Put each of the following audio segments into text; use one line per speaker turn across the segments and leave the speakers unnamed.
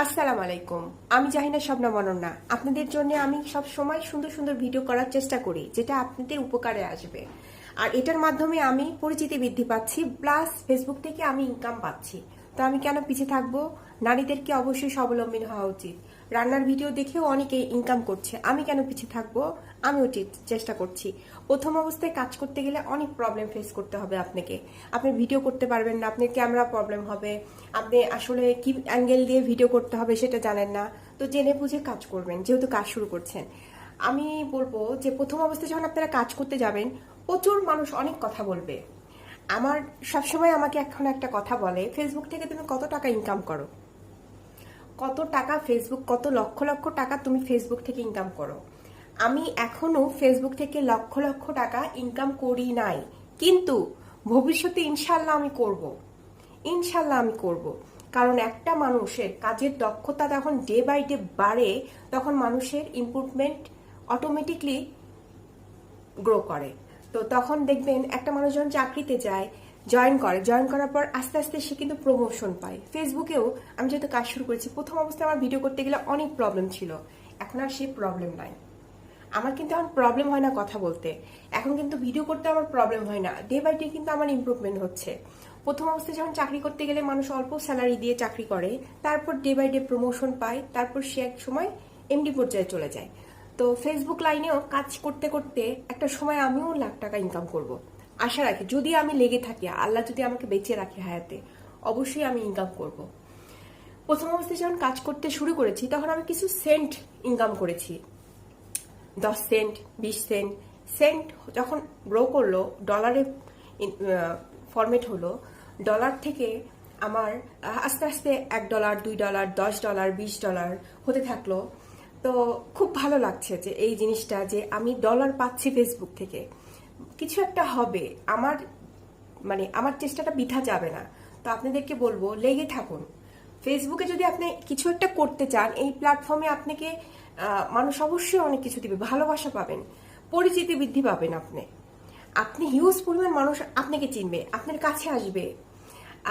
আসসালামু আলাইকুম। আমি জাহিনা শবনম অনন্যা। আপনাদের জন্য আমি সব সময় সুন্দর সুন্দর ভিডিও করার চেষ্টা করি, যেটা আপনাদের উপকারে আসবে। আর এটার মাধ্যমে আমি পরিচিতি বৃদ্ধি পাচ্ছি, প্লাস ফেসবুক থেকে আমি ইনকাম পাচ্ছি। তো আমি কেন পিছিয়ে থাকবো? নারীদেরকে অবশ্যই স্বাবলম্বী হওয়া উচিত। রান্নার ভিডিও দেখেও অনেকে ইনকাম করছে, আমি কেন পিছিয়ে থাকবো? আমিও চেষ্টা করছি। প্রথম অবস্থায় কাজ করতে গেলে অনেক প্রবলেম ফেস করতে হবে আপনাকে। আপনি ভিডিও করতে পারবেন না, আপনার ক্যামেরা প্রবলেম হবে, আপনি আসলে কি অ্যাঙ্গেল দিয়ে ভিডিও করতে হবে সেটা জানেন না। তো জেনে বুঝে কাজ করবেন, যেহেতু কাজ শুরু করছেন। আমি বলবো যে প্রথম অবস্থায় যখন আপনারা কাজ করতে যাবেন, প্রচুর মানুষ অনেক কথা বলবে। আমার সবসময় আমাকে এখন একটা কথা বলে, ফেসবুক থেকে তুমি কত টাকা ইনকাম করো? কত টাকা ফেসবুক, কত লক্ষ লক্ষ টাকা তুমি ফেসবুক থেকে ইনকাম করো? আমি এখনো ফেসবুক থেকে লক্ষ লক্ষ টাকা ইনকাম করি নাই, কিন্তু ভবিষ্যতে ইনশাল্লাহ আমি করব। ইনশাল্লাহ আমি করব। কারণ একটা মানুষের কাজের দক্ষতা যখন ডে বাই ডে বাড়ে, তখন মানুষের ইমপ্রুভমেন্ট অটোমেটিকলি গ্রো করে। তো তখন দেখবেন একটা মানুষ যখন চাকরিতে যায়, জয়েন করার পর আস্তে আস্তে সে কিন্তু প্রমোশন পায়। ফেসবুকেও আমি যেহেতু কাজ শুরু করেছি, প্রথম অবস্থায় আমার ভিডিও করতে গেলে অনেক প্রবলেম ছিল, এখন আর সেই প্রবলেম নাই। আমার কিন্তু এখন প্রবলেম হয় না কথা বলতে, এখন কিন্তু ভিডিও করতে আমার প্রবলেম হয় না। ডে বাই ডে কিন্তু আমার ইমপ্রুভমেন্ট হচ্ছে। প্রথম অবস্থায় যখন চাকরি করতে গেলে মানুষ অল্প স্যালারি দিয়ে চাকরি করে, তারপর ডে বাই ডে প্রমোশন পায়, তারপর সে এক সময় এমডি পর্যায়ে চলে যায়। তো ফেসবুক লাইনেও কাজ করতে করতে একটা সময় আমিও লাখ টাকা ইনকাম করব আশা রাখি, যদি আমি লেগে থাকি, আল্লাহ যদি আমাকে বেঁচে রাখে হায়াতে, অবশ্যই আমি ইনকাম করব। প্রথম অবস্থায় যখন কাজ করতে শুরু করেছি, তখন আমি কিছু সেন্ট ইনকাম করেছি, 10 সেন্ট, 20 সেন্ট। সেন্ট যখন গ্রো করলো, ডলারে ফরমেট হলো, ডলার থেকে আমার আস্তে আস্তে $1, $2, $10, $20 হতে থাকলো। তো খুব ভালো লাগছে যে এই জিনিসটা, যে আমি ডলার পাচ্ছি ফেসবুক থেকে। কিছু একটা হবে, আমার চেষ্টাটা বৃথা যাবে না। তো আপনাদেরকে বলবো, লেগে থাকুন। ফেসবুকে যদি আপনি কিছু একটা করতে চান, এই প্ল্যাটফর্মে আপনাকে মানুষ অবশ্যই অনেক কিছু দিবে, ভালোবাসা পাবেন, পরিচিতি বৃদ্ধি পাবেন। আপনি হিউজ পরিমাণ মানুষ আপনাকে চিনবে, আপনার কাছে আসবে।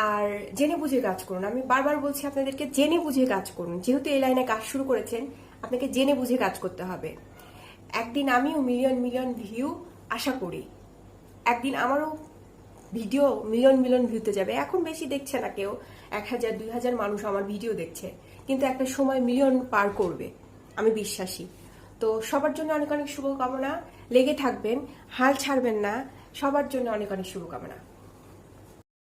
আর জেনে বুঝে কাজ করুন। আমি বারবার বলছি আপনাদেরকে, জেনে বুঝে কাজ করুন। যেহেতু এই লাইনে কাজ শুরু করেছেন, আপনাকে জেনে বুঝে কাজ করতে হবে। একদিন আমিও মিলিয়ন মিলিয়ন ভিউ আশা করি, একদিন আমারও ভিডিও মিলিয়ন মিলিয়ন ভিউতে যাবে। এখন বেশি দেখছে না কেউ, 1000 2000 মানুষ আমার ভিডিও দেখছে, কিন্তু একটা সময় মিলিয়ন পার করবে, আমি বিশ্বাসী। তো সবার জন্য অনেক অনেক শুভকামনা। লেগে থাকবেন, হাল ছাড়বেন না। সবার জন্য অনেক অনেক শুভকামনা।